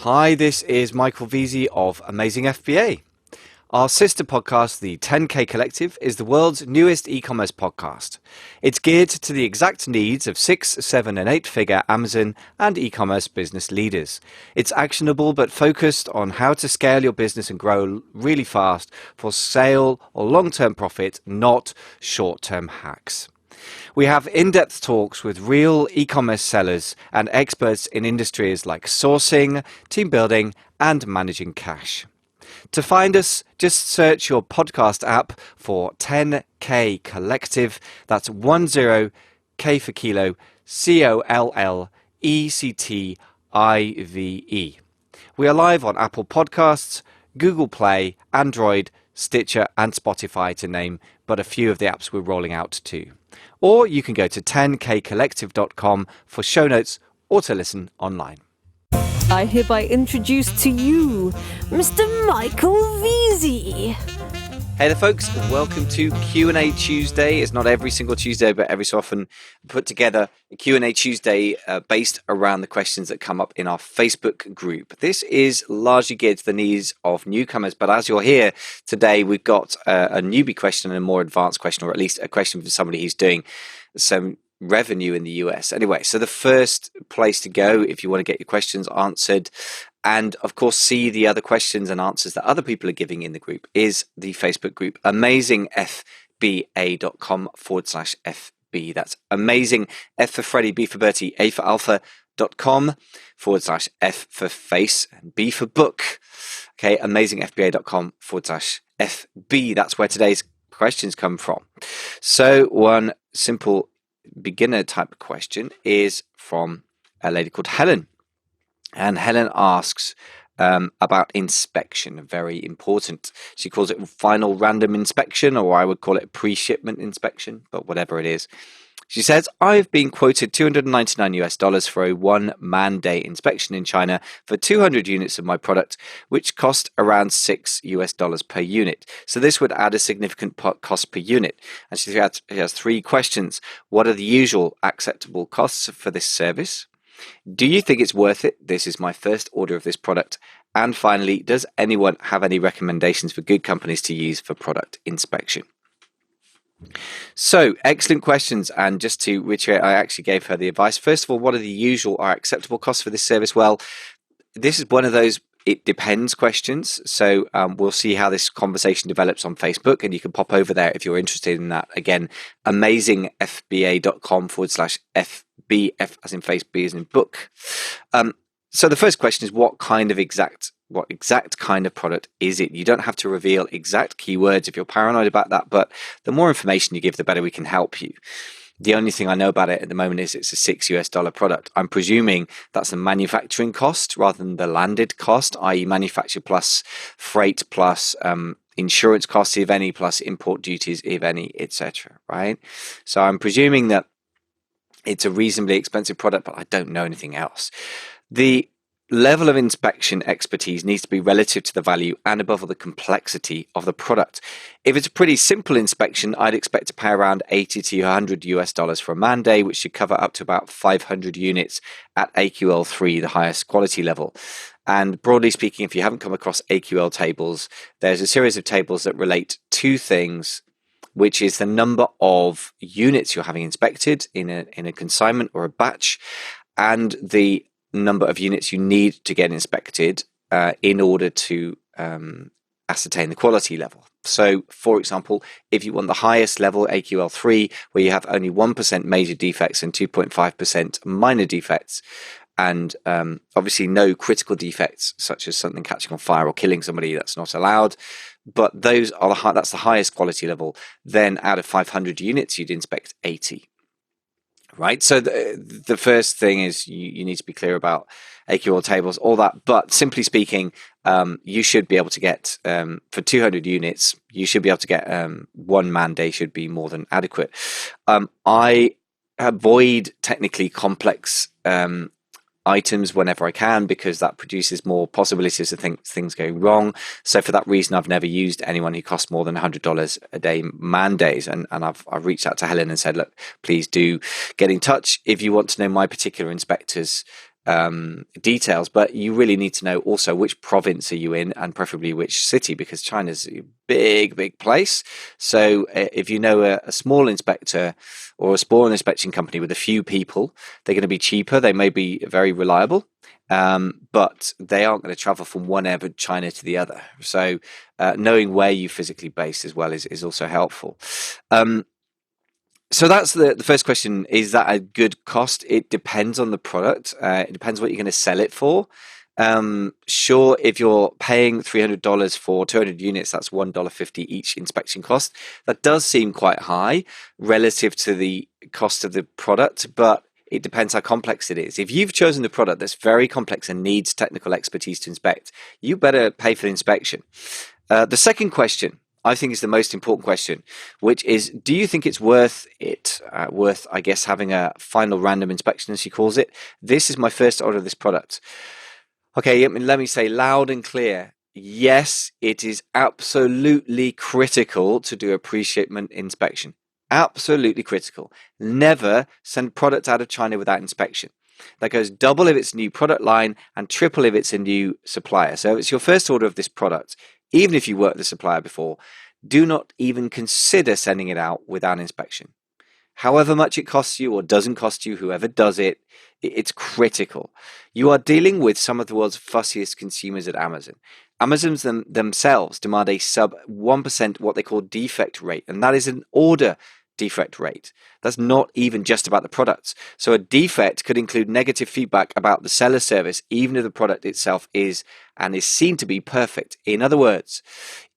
Hi, this is Michael Veazey of Amazing FBA. Our sister podcast, the 10K Collective, is the world's newest e-commerce podcast. It's geared to the exact needs of 6, 7 and 8-figure Amazon and e-commerce business leaders. It's actionable but focused on how to scale your business and grow really fast for sale or long-term profit, not short-term hacks. We have in-depth talks with real e-commerce sellers and experts in industries like sourcing, team building, and managing cash. To find us, just search your podcast app for 10K Collective. That's 10K for kilo, COLLECTIVE. We are live on Apple Podcasts, Google Play, Android, Stitcher, and Spotify, to name but a few of the apps we're rolling out to. Or you can go to 10kcollective.com for show notes or to listen online. I hereby introduce to you Mr. Michael Veazey. Hey there folks, welcome to Q&A Tuesday. It's not every single Tuesday, but every so often put together a Q&A Tuesday based around the questions that come up in our Facebook group. This is largely geared to the needs of newcomers, but as you're here today, we've got a newbie question and a more advanced question, or at least a question for somebody who's doing some revenue in the US. Anyway, so the first place to go if you want to get your questions answered and of course see the other questions and answers that other people are giving in the group is the Facebook group amazingfba.com/FB. That's amazing, F for Freddy, B for Bertie, A for Alpha.com/F for face and B for book. Okay, amazingfba.com/FB. That's where today's questions come from. So one simple beginner type question is from a lady called Helen, and Helen asks about inspection. Very important. She calls it final random inspection, or I would call it pre-shipment inspection, but whatever it is. She says, I've been quoted $299 for a one-man day inspection in China for 200 units of my product, which cost around $6 per unit. So this would add a significant cost per unit. And she has three questions. What are the usual acceptable costs for this service? Do you think it's worth it? This is my first order of this product. And finally, does anyone have any recommendations for good companies to use for product inspection? So, excellent questions. And just to reiterate, I actually gave her the advice. First of all, what are the usual or acceptable costs for this service? Well, this is one of those it depends questions. So we'll see how this conversation develops on Facebook, and you can pop over there if you're interested in that. Again, amazingfba.com/FB, F as in face, B as in book. So the first question is what exact kind of product is it? You don't have to reveal exact keywords if you're paranoid about that, but the more information you give, the better we can help you. The only thing I know about it at the moment is it's a $6 product. I'm presuming that's a manufacturing cost rather than the landed cost, i.e. manufacture plus freight plus insurance costs, if any, plus import duties, if any, etc. Right? So I'm presuming that it's a reasonably expensive product, but I don't know anything else. The level of inspection expertise needs to be relative to the value and above all the complexity of the product. If it's a pretty simple inspection, I'd expect to pay around $80 to $100 for a man day, which should cover up to about 500 units at AQL3, the highest quality level. And broadly speaking, if you haven't come across AQL tables, there's a series of tables that relate to things, which is the number of units you're having inspected in a consignment or a batch, and the number of units you need to get inspected in order to ascertain the quality level. So, for example, if you want the highest level, AQL3, where you have only 1% major defects and 2.5% minor defects, and obviously no critical defects, such as something catching on fire or killing somebody, that's not allowed. But those are that's the highest quality level. Then out of 500 units, you'd inspect 80. Right, so the first thing is you need to be clear about AQL tables, all that. But simply speaking, you should be able to get for 200 units, you should be able to get one man day should be more than adequate. I avoid technically complex items whenever I can, because that produces more possibilities of things going wrong. So for that reason, I've never used anyone who costs more than $100 a day man days. And I've reached out to Helen and said, look, please do get in touch if you want to know my particular inspectors details, but you really need to know also which province are you in, and preferably which city, because China's a big place. So if you know a small inspector or a small inspection company with a few people, they're going to be cheaper. They may be very reliable, but they aren't going to travel from one end of China to the other. So knowing where you physically based as well is also helpful. So that's the first question. Is that a good cost? It depends on the product. It depends what you're going to sell it for. Sure, if you're paying $300 for 200 units, that's $1.50 each inspection cost. That does seem quite high relative to the cost of the product, but it depends how complex it is. If you've chosen the product that's very complex and needs technical expertise to inspect, you better pay for the inspection. The second question, I think, is the most important question, which is, do you think it's worth it? I guess, having a final random inspection, as he calls it. This is my first order of this product. Okay, let me say loud and clear, yes, it is absolutely critical to do a pre-shipment inspection. Absolutely critical. Never send product out of China without inspection. That goes double if it's a new product line and triple if it's a new supplier. So if it's your first order of this product, even if you worked with the supplier before, do not even consider sending it out without inspection. However much it costs you or doesn't cost you, whoever does it, it's critical. You are dealing with some of the world's fussiest consumers at Amazon. Amazon's themselves demand a sub 1% what they call defect rate, and that is an order defect rate. That's not even just about the products. So a defect could include negative feedback about the seller service, even if the product itself is seen to be perfect. In other words,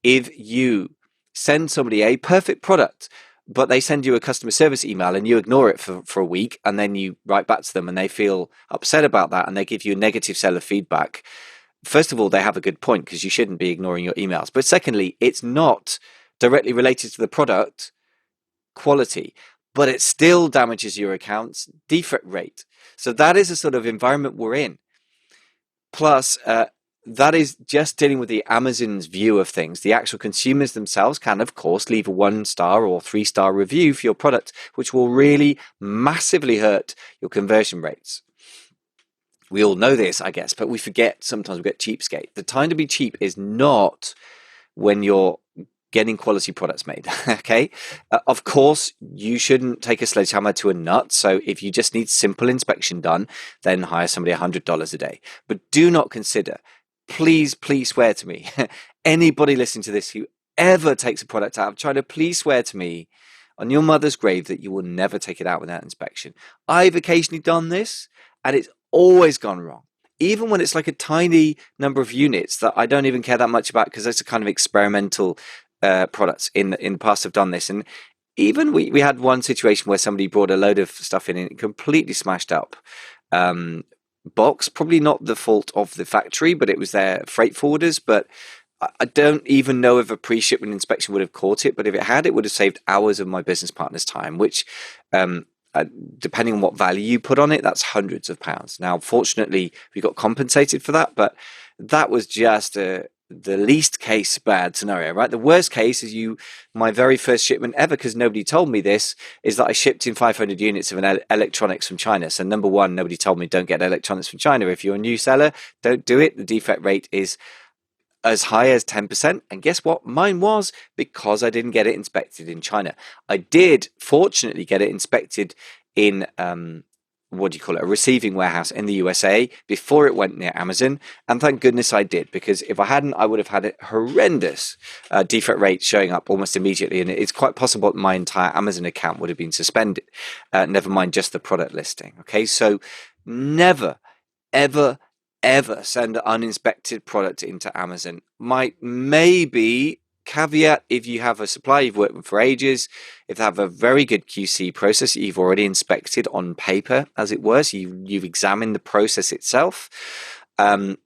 if you send somebody a perfect product, but they send you a customer service email and you ignore it for a week, and then you write back to them and they feel upset about that and they give you negative seller feedback, first of all, they have a good point, because you shouldn't be ignoring your emails. But secondly, it's not directly related to the product quality, but it still damages your account's defect rate. So that is a sort of environment we're in. Plus, that is just dealing with the Amazon's view of things. The actual consumers themselves can, of course, leave a 1-star or 3-star review for your product, which will really massively hurt your conversion rates. We all know this, I guess, but we forget sometimes. We get cheapskate. The time to be cheap is not when you're getting quality products made. Okay. Of course, you shouldn't take a sledgehammer to a nut. So if you just need simple inspection done, then hire somebody $100 a day. But do not consider, please swear to me, anybody listening to this who ever takes a product out of China, please swear to me on your mother's grave that you will never take it out without inspection. I've occasionally done this, and it's always gone wrong. Even when it's like a tiny number of units that I don't even care that much about, because it's a kind of experimental products. In the past have done this, and even we had one situation where somebody brought a load of stuff in and it completely smashed up box. Probably not the fault of the factory, but it was their freight forwarders. But I don't even know if a pre-shipment inspection would have caught it, but if it had, it would have saved hours of my business partner's time, which depending on what value you put on it, that's hundreds of pounds. Now, fortunately, we got compensated for that, but that was just the least case bad scenario, right? The worst case is my very first shipment ever, because nobody told me this, is that I shipped in 500 units of electronics from China. So number one, nobody told me don't get electronics from China. If you're a new seller, don't do it. The defect rate is as high as 10%. And guess what? Mine was, because I didn't get it inspected in China. I did fortunately get it inspected in a receiving warehouse in the USA before it went near Amazon. And thank goodness I did, because if I hadn't, I would have had a horrendous defect rate showing up almost immediately. And it's quite possible that my entire Amazon account would have been suspended, never mind just the product listing. Okay, so never, ever send an uninspected product into Amazon. Maybe caveat, if you have a supplier you've worked with for ages, if they have a very good QC process you've already inspected on paper, as it were, so you've examined the process itself, and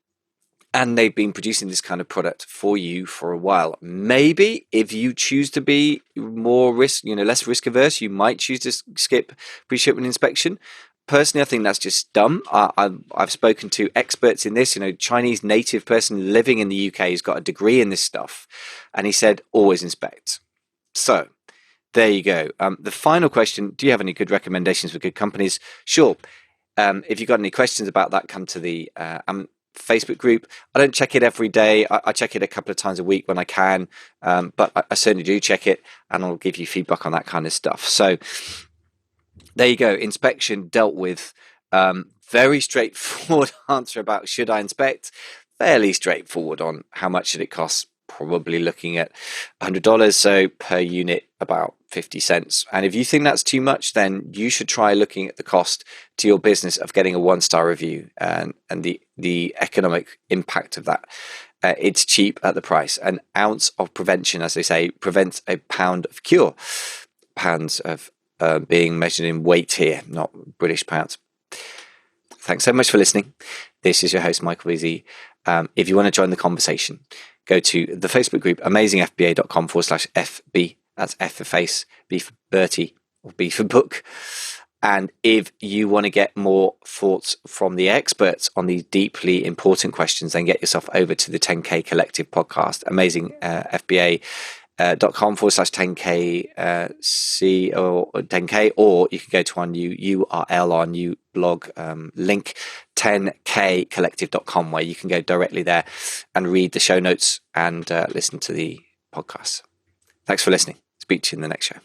they've been producing this kind of product for you for a while. Maybe if you choose to be more less risk averse, you might choose to skip pre-shipment inspection. Personally, I think that's just dumb. I've spoken to experts in this, Chinese native person living in the UK who's got a degree in this stuff. And he said, always inspect. So there you go. The final question, do you have any good recommendations for good companies? Sure. If you've got any questions about that, come to the Facebook group. I don't check it every day. I check it a couple of times a week when I can, but I certainly do check it, and I'll give you feedback on that kind of stuff. So there you go. Inspection dealt with. Very straightforward answer about should I inspect. Fairly straightforward on how much should it cost. Probably looking at $100, so per unit about 50 cents. And if you think that's too much, then you should try looking at the cost to your business of getting a 1-star review and the economic impact of that. It's cheap at the price. An ounce of prevention, as they say, prevents a pound of cure. Pounds of being measured in weight here, not British pounds. Thanks so much for listening. This is your host, Michael Veazey. If you want to join the conversation, go to the Facebook group, amazingfba.com/FB. That's F for face, B for Bertie, or B for book. And if you want to get more thoughts from the experts on these deeply important questions, then get yourself over to the 10K Collective podcast, amazingfba.com/10K C or 10K, or you can go to our new URL, our new blog link, 10kcollective.com, where you can go directly there and read the show notes and listen to the podcast. Thanks for listening. Speak to you in the next show.